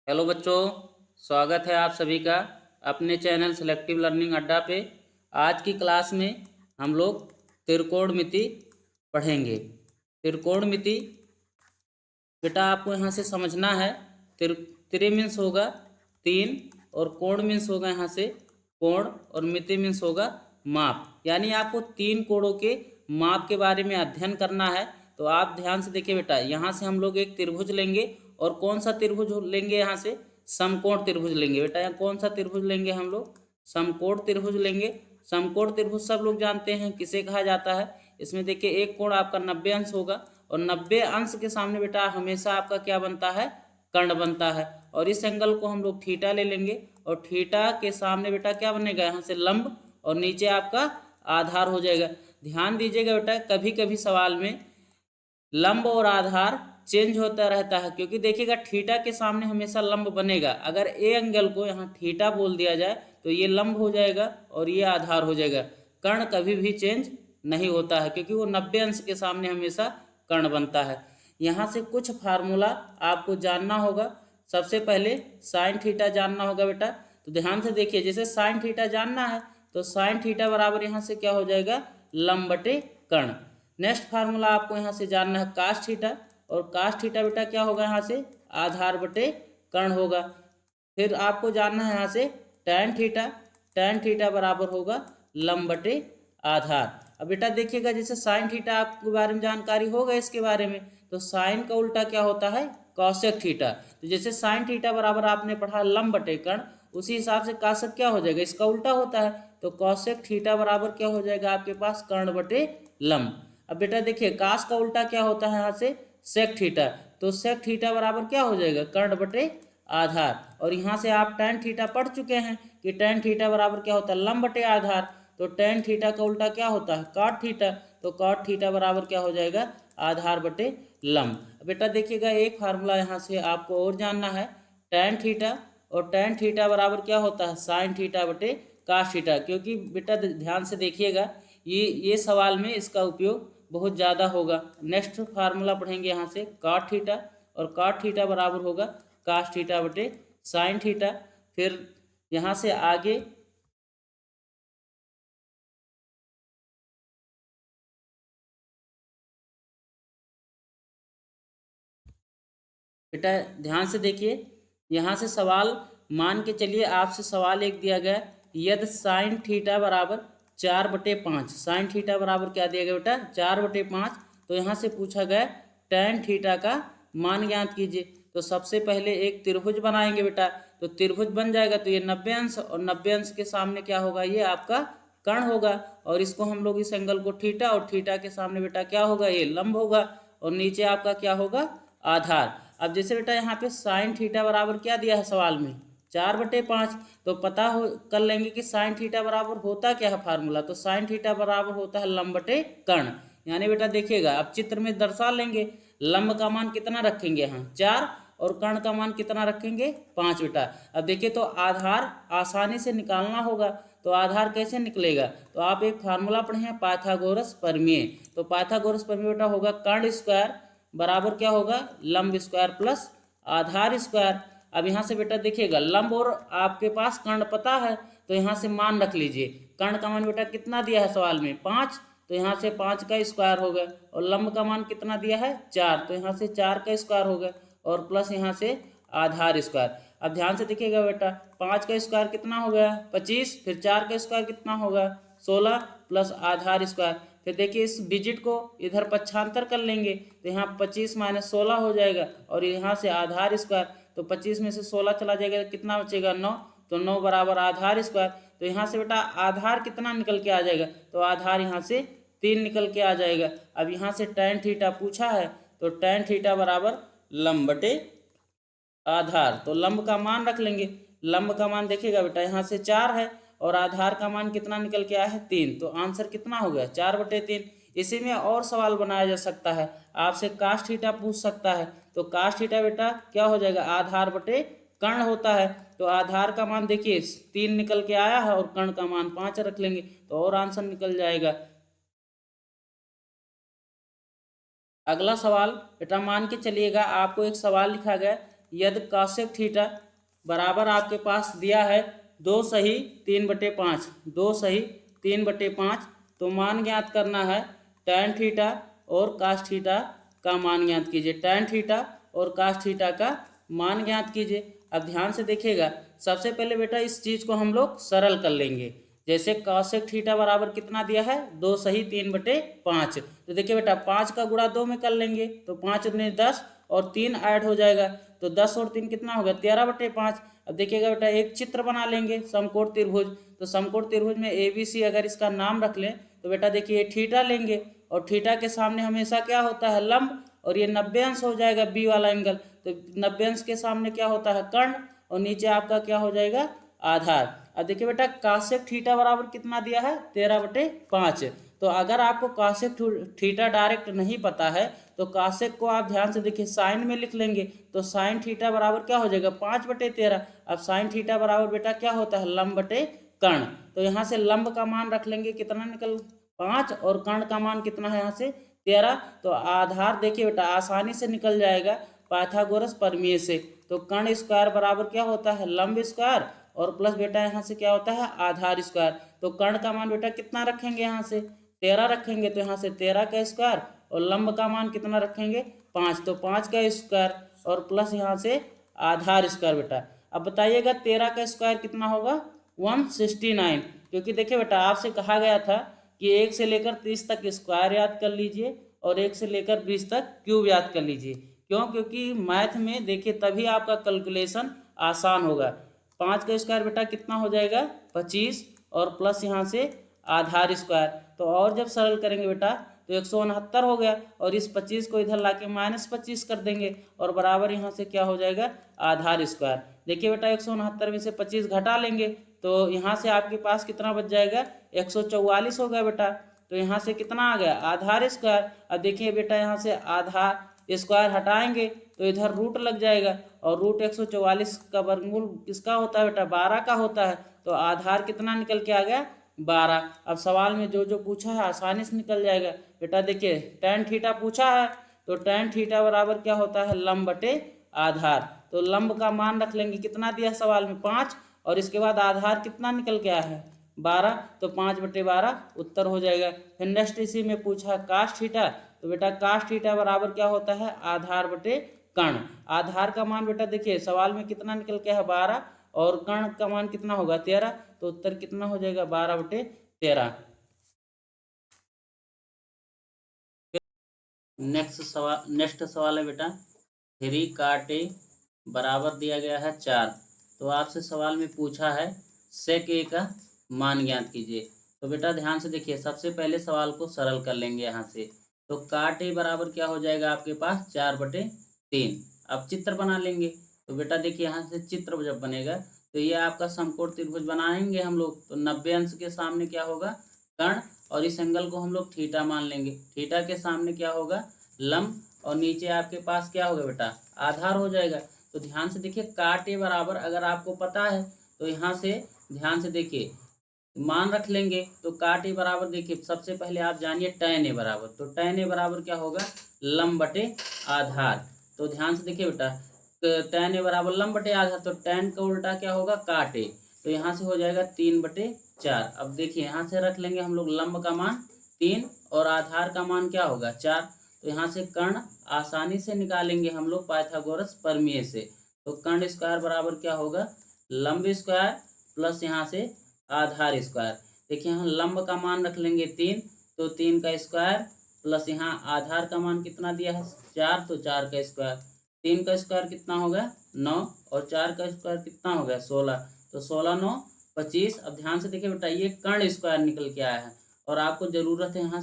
Hello बच्चों, स्वागत है आप सभी का अपने चैनल सेलेक्टिव लर्निंग अड्डा पे। आज की क्लास में हम लोग त्रिकोणमिति पढ़ेंगे। त्रिकोणमिति बेटा आपको यहाँ से समझना है। त्रि मीन्स होगा तीन, और कोण मीन्स होगा यहाँ से कोण, और मिति मीन्स होगा माप। यानी आपको तीन कोणों के माप के बारे में अध्ययन करना है। तो आप ध्यान से देखिए बेटा, यहाँ से हम लोग एक त्रिभुज लेंगे, और कौन सा त्रिभुज लेंगे? यहाँ से समकोण त्रिभुज लेंगे बेटा। यहाँ कौन सा त्रिभुज लेंगे? हम लोग समकोण त्रिभुज लेंगे। समकोण त्रिभुज सब लोग जानते हैं किसे कहा जाता है। इसमें देखिए एक कोण आपका 90 अंश होगा, और 90 अंश के सामने बेटा हमेशा आपका क्या बनता है? कर्ण बनता है। और इस एंगल को हम लोग थीटा ले लेंगे, और थीटा के सामने बेटा क्या बनेगा? यहाँ से लंब, और नीचे आपका आधार हो जाएगा। ध्यान दीजिएगा बेटा, कभी कभी सवाल में लंब और आधार चेंज होता रहता है, क्योंकि देखिएगा थीटा के सामने हमेशा लंब बनेगा। अगर ए एंगल को यहाँ थीटा बोल दिया जाए तो ये लंब हो जाएगा और ये आधार हो जाएगा। कर्ण कभी भी चेंज नहीं होता है, क्योंकि वो 90 अंश के सामने हमेशा कर्ण बनता है। यहाँ से कुछ फार्मूला आपको जानना होगा। सबसे पहले साइन थीटा जानना होगा बेटा। तो ध्यान से देखिए, जैसे साइन थीटा जानना है तो साइन थीटा बराबर यहाँ से क्या हो जाएगा? लंब बटे कर्ण। नेक्स्ट फार्मूला आपको यहाँ से जानना है कास थीटा, और कास थीटा बेटा क्या होगा? यहाँ से आधार बटे कर्ण होगा। फिर आपको जानना है यहाँ से टैन थीटा। टैन थीटा बराबर होगा लंब बटे आधार। अब बेटा देखिएगा, जैसे साइन थीटा आपके बारे में जानकारी होगा इसके बारे में, तो साइन का उल्टा क्या होता है? कौशिक थीटा। तो जैसे साइन थीटा बराबर आपने पढ़ा लंब बटे कर्ण, उसी हिसाब से काशिक क्या हो जाएगा? इसका उल्टा होता है। तो कौशिक थीटा बराबर क्या हो जाएगा आपके पास? कर्ण बटे लंब। अब बेटा देखिए, कास का उल्टा क्या होता है? यहाँ से सेक थीटा। तो सेक थीटा बराबर क्या हो जाएगा? कर्ण बटे आधार। और यहाँ से आप टैन थीटा पढ़ चुके हैं कि टैन थीटा बराबर क्या होता है? लंब बटे आधार। तो टैन थीटा का उल्टा क्या होता है? Cot theta. तो कॉट थीटा बराबर क्या हो जाएगा? आधार बटे लंब। बेटा देखिएगा, एक फार्मूला यहाँ से आपको और जानना है, टैन थीटा, और टैन थीटा बराबर क्या होता है? साइन थीटा बटे कास थीटा। क्योंकि बेटा ध्यान से देखिएगा, ये सवाल में इसका उपयोग बहुत ज़्यादा होगा। नेक्स्ट फार्मूला पढ़ेंगे यहाँ से कॉट थीटा, और कॉट थीटा बराबर होगा कास थीटा बटे साइन थीटा। फिर यहाँ से आगे बेटा ध्यान से देखिए, यहाँ से सवाल मान के चलिए आपसे सवाल एक दिया गया, यदि साइन थीटा बराबर 4/5। साइन थीटा बराबर क्या दिया गया बेटा? 4/5। तो यहाँ से पूछा गया टैन थीटा का मान ज्ञात कीजिए। तो सबसे पहले एक त्रिभुज बनाएंगे बेटा। तो त्रिभुज बन जाएगा, तो ये 90 अंश, और 90 अंश के सामने क्या होगा? ये आपका कर्ण होगा। और इसको हम लोग इस एंगल को थीटा, और थीटा के सामने बेटा क्या होगा? ये लंब होगा। और नीचे आपका क्या होगा? आधार। अब जैसे बेटा यहाँ पे साइन थीटा बराबर क्या दिया है सवाल में? 4/5। तो पता हो कर लेंगे कि साइन थीटा बराबर होता क्या है फार्मूला। तो साइन थीटा बराबर होता है लंब बटे कर्ण। यानी बेटा देखिएगा, अब चित्र में दर्शा लेंगे, लंब का मान कितना रखेंगे? यहाँ 4, और कर्ण का मान कितना रखेंगे? 5 बेटा। अब देखिए, तो आधार आसानी से निकालना होगा। तो आधार कैसे निकलेगा? तो आप एक फार्मूला पढ़े हैं, पाइथागोरस प्रमेय। तो पाइथागोरस प्रमेय बेटा होगा कर्ण स्क्वायर बराबर क्या होगा? लंब स्क्वायर प्लस आधार स्क्वायर। अब यहाँ से बेटा देखिएगा, लंब और आपके पास कर्ण पता है, तो यहाँ से मान रख लीजिए। कर्ण का मान बेटा कितना दिया है सवाल में? 5। तो यहाँ से 5 का स्क्वायर हो गया, और लंब का मान कितना दिया है? 4। तो यहाँ से 4 का स्क्वायर हो गया, और प्लस यहाँ से आधार स्क्वायर। अब ध्यान से देखिएगा बेटा, 5 का स्क्वायर कितना हो गया? 25। फिर 4 का स्क्वायर कितना होगा? 16, प्लस आधार स्क्वायर। फिर देखिए, इस डिजिट को इधर पक्षांतर कर लेंगे, तो यहाँ 25 - 16 हो जाएगा, और यहाँ से आधार स्क्वायर। तो 25 में से 16 चला जाएगा, कितना बचेगा? 9। तो 9 बराबर आधार स्क्वायर। तो यहाँ से बेटा आधार कितना निकल के आ जाएगा? तो आधार यहाँ से 3 निकल के आ जाएगा। अब यहाँ से टैन थीटा पूछा है, तो टैन थीटा बराबर लंब बटे आधार। तो लंब का मान रख लेंगे। लंब का मान देखिएगा बेटा, यहाँ से 4 है, और आधार का मान कितना निकल के आया है? 3। तो आंसर कितना हो गया? 4/3। इसी में और सवाल बनाया जा सकता है, आपसे कास थीटा पूछ सकता है। तो कास थीटा बेटा क्या हो जाएगा? आधार बटे कर्ण होता है। तो आधार का मान देखिए 3 निकल के आया है, और कर्ण का मान 5 रख लेंगे, तो और आंसर निकल जाएगा। अगला सवाल बेटा मान के चलिएगा, आपको एक सवाल लिखा गया, यदि कासेक थीटा बराबर आपके पास दिया है 2 सही 3/5, 2 सही 3/5, तो मान ज्ञात करना है tan थीटा और कास थीटा का मान ज्ञात कीजिए। tan थीटा और कास थीटा का मान ज्ञात कीजिए। अब ध्यान से देखिएगा, सबसे पहले बेटा इस चीज़ को हम लोग सरल कर लेंगे। जैसे कासेक थीटा बराबर कितना दिया है 2 सही 3/5, तो देखिए बेटा 5 का गुणा 2 में कर लेंगे तो 5 दूनी 10 और 3 ऐड हो जाएगा, तो 10 और 3 कितना होगा 13/5। अब देखिएगा बेटा एक चित्र बना लेंगे समकोण त्रिभुज, तो समकोण त्रिभुज में ABC अगर इसका नाम रख लें तो बेटा देखिए थीटा लेंगे और थीटा के सामने हमेशा क्या होता है लंब, और ये 90 अंश हो जाएगा बी वाला एंगल, तो 90 अंश के सामने क्या होता है कर्ण, और नीचे आपका क्या हो जाएगा आधार। अब देखिए बेटा कासेक थीटा बराबर कितना दिया है 13/5, तो अगर आपको कासेक थीटा डायरेक्ट नहीं पता है तो कासेक को आप ध्यान से देखिए साइन में लिख लेंगे, तो साइन थीटा बराबर क्या हो जाएगा 5/13। अब साइन थीटा बराबर बेटा क्या होता है लंब बटे कर्ण, तो यहाँ से लंब का मान रख लेंगे कितना निकल 5 और कर्ण का मान कितना है यहाँ से 13, तो आधार देखिए बेटा आसानी से निकल जाएगा पाइथागोरस प्रमेय से। तो कर्ण स्क्वायर बराबर क्या होता है लंब स्क्वायर और प्लस बेटा यहाँ से क्या होता है आधार स्क्वायर। तो कर्ण का मान बेटा कितना रखेंगे यहाँ से 13 रखेंगे, तो यहाँ से 13 का स्क्वायर और लंब का मान कितना रखेंगे 5, तो 5 का स्क्वायर और प्लस यहाँ से आधार स्क्वायर बेटा। अब बताइएगा 13 का स्क्वायर कितना होगा 169, क्योंकि देखिए बेटा आपसे कहा गया था कि 1 से लेकर 30 तक स्क्वायर याद कर लीजिए और 1 से लेकर 20 तक क्यूब याद कर लीजिए। क्यों? क्योंकि मैथ में देखिए तभी आपका कैलकुलेशन आसान होगा। 5 का स्क्वायर बेटा कितना हो जाएगा 25 और प्लस यहाँ से आधार स्क्वायर, तो और जब सरल करेंगे बेटा तो 169 हो गया और इस 25 को इधर लाके -25 कर देंगे और बराबर यहाँ से क्या हो जाएगा आधार स्क्वायर। देखिए बेटा 169 में से 25 घटा लेंगे तो यहाँ से आपके पास कितना बच जाएगा 144 हो गया बेटा, तो यहाँ से कितना आ गया आधार स्क्वायर। अब देखिए बेटा यहाँ से आधार स्क्वायर हटाएंगे तो इधर रूट लग जाएगा और रूट 144 का वर्गमूल किसका होता है बेटा 12 का होता है, तो आधार कितना निकल के आ गया 12। अब सवाल में जो जो पूछा है आसानी से निकल जाएगा बेटा। देखिए tan थीटा पूछा है तो tan थीटा बराबर क्या होता है लंब बटे आधार, तो लंब का मान रख लेंगे कितना दिया सवाल में 5 और इसके बाद आधार कितना निकल के आया है 12, तो 5/12 उत्तर हो जाएगा। फिर नेक्स्ट इसी में पूछा काश थीटा, तो बेटा काश थीटा बराबर क्या होता है आधार बटे कर्ण। आधार का मान बेटा देखिए सवाल में कितना निकल के है 12 और कर्ण का मान कितना होगा 13, तो उत्तर कितना हो जाएगा 12/13। नेक्स्ट सवाल है बेटा 3 cot A बराबर दिया गया है 4, तो आपसे सवाल में पूछा है sec A का मान ज्ञात कीजिए। तो बेटा ध्यान से देखिए सबसे पहले सवाल को सरल कर लेंगे यहाँ से, तो cot A बराबर क्या हो जाएगा आपके पास 4/3। अब चित्र बना लेंगे, तो बेटा देखिए यहाँ से चित्र जब बनेगा तो ये आपका समकोण त्रिभुज बनाएंगे हम लोग, तो 90 अंश के सामने क्या होगा कर्ण और इस एंगल को हम लोग थीटा मान लेंगे, थीटा के सामने क्या होगा लंब और नीचे आपके पास क्या होगा बेटा आधार हो जाएगा। तो ध्यान से देखिए cot A बराबर अगर आपको पता है तो यहाँ से ध्यान से देखिए मान रख लेंगे, तो cot A बराबर देखिए सबसे पहले आप जानिए tan A बराबर, तो tan A बराबर क्या होगा लंब बटे आधार। तो ध्यान से देखिए बेटा tan A बराबर लंब बटे आधार, तो tan का उल्टा क्या होगा cot A, तो यहाँ से हो जाएगा 3/4। अब देखिए यहाँ से रख लेंगे हम लोग लंब का मान 3 और आधार का मान क्या होगा 4, तो यहाँ से कर्ण आसानी से निकालेंगे हम लोग पाइथागोरस प्रमेय से। तो कर्ण स्क्वायर बराबर क्या होगा लंब स्क्वायर प्लस यहाँ से आधार स्क्वायर। देखिए यहाँ लंब का मान रख लेंगे 3, तो 3 का स्क्वायर प्लस यहाँ आधार का मान कितना दिया है 4, तो 4 का स्क्वायर। 3 का स्क्वायर कितना होगा 9 और 4 का स्क्वायर कितना हो गया 16, तो 16 9 25। अब ध्यान से देखिए बेटा ये कर्ण स्क्वायर निकल के आया है और आपको जरूरत है यहाँ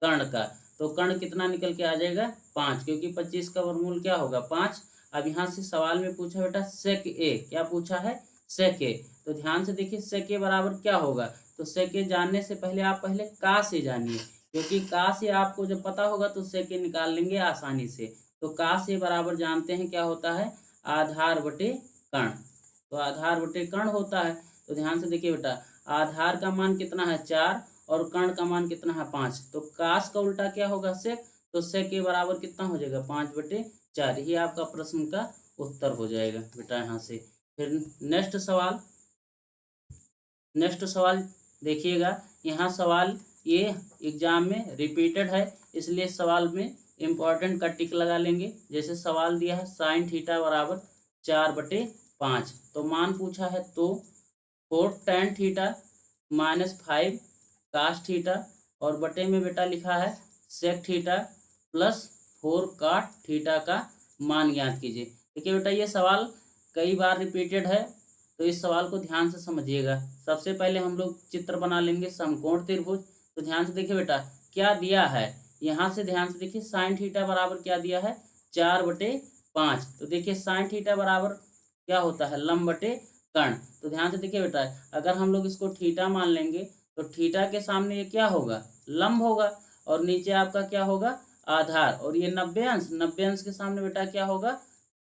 कर्ण का, तो कर्ण कितना निकल के आ जाएगा 5, क्योंकि 25 का वर्गमूल क्या होगा 5। अब यहाँ से सवाल में पूछा बेटा sec A, क्या पूछा है sec A, तो ध्यान से देखिए sec A बराबर क्या होगा, तो sec A जानने से पहले आप पहले cos A जानिए, क्योंकि cos A आपको जब पता होगा तो sec A निकाल लेंगे आसानी से। तो cos A बराबर जानते हैं क्या होता है आधार बटे कर्ण, तो आधार बटे कर्ण होता है। तो ध्यान से देखिए बेटा आधार का मान कितना है 4 और कर्ण का मान कितना है 5, तो काश का उल्टा क्या होगा सेक, तो सेक के बराबर कितना हो जाएगा 5/4। यही आपका प्रश्न का उत्तर हो जाएगा बेटा यहाँ से। फिर नेक्स्ट सवाल देखिएगा। यहाँ सवाल ये एग्जाम में रिपीटेड है, इसलिए सवाल में इम्पोर्टेंट का टिक लगा लेंगे। जैसे सवाल दिया है साइन थीटा बराबर 4/5, तो मान पूछा है तो 4 tan थीटा -5 कास थीटा, और बटे में बेटा लिखा है सेक थीटा प्लस 4 काट थीटा का मान ज्ञात कीजिए। देखिए बेटा ये सवाल कई बार रिपीटेड है, तो इस सवाल को ध्यान से समझिएगा। सबसे पहले हम लोग चित्र बना लेंगे समकोण त्रिभुज। तो ध्यान से देखिए बेटा क्या दिया है, यहाँ से ध्यान से देखिए साइन थीटा बराबर क्या दिया है 4/5। तो देखिए साइन थीटा बराबर क्या होता है लंब बटे कर्ण। तो ध्यान से देखिए बेटा अगर हम लोग इसको थीटा मान लेंगे तो थीटा के सामने ये क्या होगा लंब होगा, और नीचे आपका क्या होगा आधार, और ये 90 अंश के सामने बेटा क्या होगा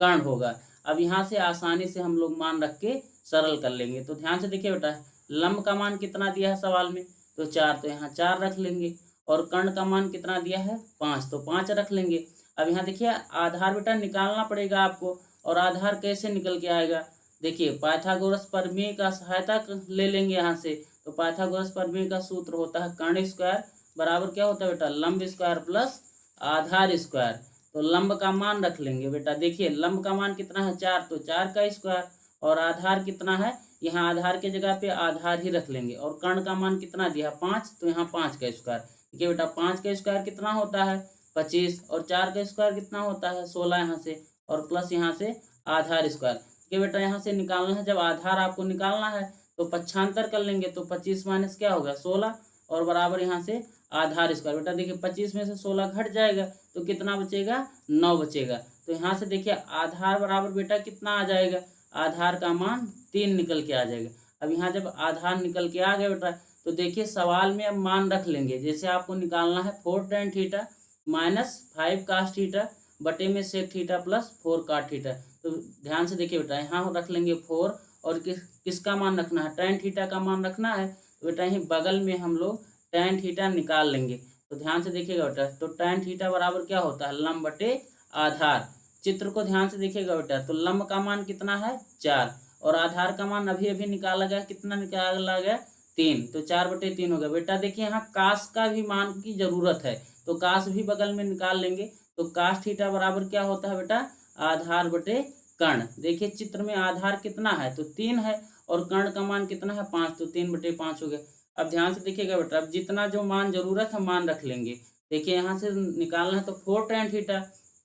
कर्ण होगा। अब यहाँ से आसानी से हम लोग मान रख के सरल कर लेंगे। तो ध्यान से देखिए बेटा लंब का मान कितना दिया है सवाल में तो 4, तो यहाँ 4 रख लेंगे, और कर्ण का मान कितना दिया है 5, तो 5 रख लेंगे। अब यहाँ देखिए आधार बेटा निकालना पड़ेगा आपको, और आधार कैसे निकल के आएगा, देखिए पाइथागोरस प्रमेय का सहायता ले लेंगे यहाँ से। तो पाइथागोरस प्रमेय का सूत्र होता है कर्ण स्क्वायर बराबर क्या होता है बेटा लंब स्क्वायर प्लस आधार स्क्वायर। तो लंब का मान रख लेंगे बेटा, देखिए लंब का मान कितना है 4, तो 4 का स्क्वायर, और आधार कितना है यहाँ आधार के जगह पे आधार ही रख लेंगे, और कर्ण का मान कितना दिया 5, तो यहाँ 5 का स्क्वायर। देखिए बेटा 5 का स्क्वायर कितना होता है 25, और 4 का स्क्वायर कितना होता है 16 यहाँ से, और प्लस यहाँ से आधार स्क्वायर। देखिए बेटा यहाँ से निकालना है, जब आधार आपको निकालना है तो पक्षांतर कर लेंगे, तो 25 माइनस क्या होगा 16, और बराबर यहाँ से आधार स्क्वायर। बेटा देखिए 25 में से 16 घट जाएगा तो कितना बचेगा 9 बचेगा। तो यहाँ से देखिए आधार बराबर बेटा कितना आ जाएगा, आधार का मान 3 निकल के आ जाएगा। अब यहाँ जब आधार निकल के आ गया बेटा तो देखिए सवाल में अब मान रख लेंगे। जैसे आपको निकालना है 4 tan थीटा -5 कास थीटा बटे में सेक थीटा प्लस 4 काट थीटा। तो ध्यान से देखिए बेटा यहाँ रख लेंगे 4, और किसका मान रखना है tan थीटा का मान रखना है, तो बेटा यहीं बगल में हम लोग tan थीटा निकाल लेंगे। तो ध्यान से देखिएगा बेटा तो tan थीटा बराबर क्या होता है लंब बटे आधार। चित्र को ध्यान से देखिएगा बेटा, तो लंब का मान कितना है 4, और आधार का मान अभी अभी निकाला गया, कितना निकाला गया 3, तो 4/3 हो गया। बेटा देखिए यहाँ कास का भी मान की जरूरत है, तो कास भी बगल में निकाल लेंगे। तो कास थीटा बराबर क्या होता है बेटा आधार बटे कर्ण। देखिए चित्र में आधार कितना है तो 3 है, और कर्ण का मान कितना है 5, तो 3/5 हो गया। अब ध्यान से देखिएगा बेटा अब जितना जो मान जरूरत है मान रख लेंगे। देखिए यहाँ से निकालना है तो 4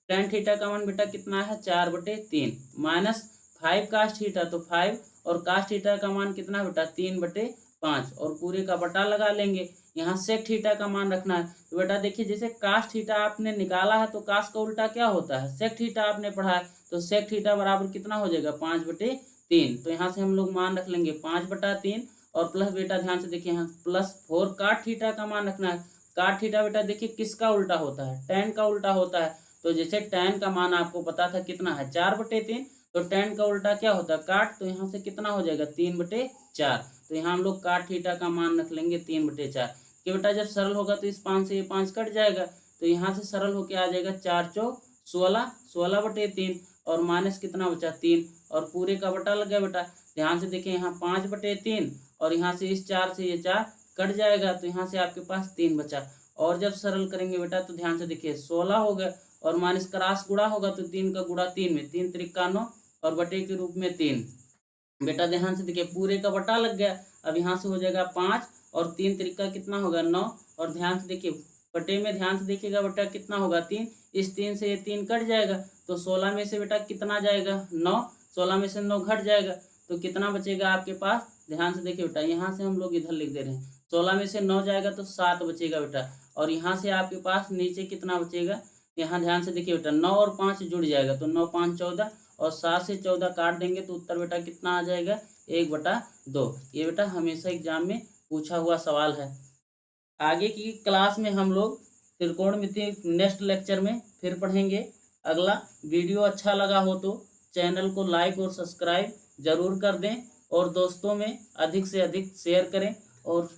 tan थीटा का मान बेटा कितना है 4/3 -5 कास थीटा, तो 5, और कास थीटा का मान कितना बेटा 3/5, और पूरे का बटा लगा लेंगे। यहाँ सेक थीटा का मान रखना है, तो बेटा देखिए जैसे कास थीटा आपने निकाला है तो कास का उल्टा क्या होता है सेक थीटा आपने पढ़ा है, तो सेक थीटा बराबर कितना हो जाएगा 5/3। तो यहाँ से हम लोग मान रख लेंगे 5/3, और प्लस बेटा ध्यान से देखिए यहाँ प्लस 4 काट थीटा का मान रखना है। काट थीटा बेटा देखिए किसका उल्टा होता है tan का उल्टा होता है। तो जैसे tan का मान आपको पता था कितना है 4/3, तो tan का उल्टा क्या होता है काट, तो यहाँ से कितना हो जाएगा 3/4। तो यहाँ हम लोग काट थीटा का मान रख लेंगे 3/4 कि बेटा जब सरल होगा तो इस 5 से ये 5 कट जाएगा, तो यहाँ से सरल होके आ जाएगा 4 चौक 16, 16/3, और माइनस कितना बचा 3, और पूरे का बटा लग गया बेटा। ध्यान से देखिए यहाँ 5/3, और यहाँ से इस 4 से ये 4 कट जाएगा, तो यहाँ से आपके पास 3 बचा। और जब सरल करेंगे बेटा तो ध्यान से देखिए 16 हो गया, और माइनस क्रॉस गुणा होगा तो 3 का गुणा 3 में 3 त्रिका 9, और बटे के रूप में 3। बेटा ध्यान से देखिए पूरे का बटा लग गया। अब यहाँ से हो जाएगा 5, और 3 त्रिका कितना होगा 9, और ध्यान से देखिए बटे में ध्यान से देखिएगा बेटा कितना होगा 3, इस 3 से ये 3 कट जाएगा, तो 16 में से बेटा कितना जाएगा 9, 16 में से 9 घट जाएगा, तो कितना बचेगा आपके पास। ध्यान से देखिए बेटा यहाँ से हम लोग इधर लिख दे रहे हैं 16 में से 9 जाएगा तो 7 बचेगा बेटा, और यहाँ से आपके पास नीचे कितना बचेगा, यहाँ ध्यान से देखिए बेटा 9 और 5 जुड़ जाएगा, तो 9 5 14, और 7 से 14 काट देंगे तो उत्तर बेटा कितना आ जाएगा 1/2। ये बेटा हमेशा एग्जाम में पूछा हुआ सवाल है। आगे की क्लास में हम लोग त्रिकोणमिति नेक्स्ट लेक्चर में फिर पढ़ेंगे। अगला वीडियो अच्छा लगा हो तो चैनल को लाइक और सब्सक्राइब जरूर कर दें, और दोस्तों में अधिक से अधिक शेयर करें, और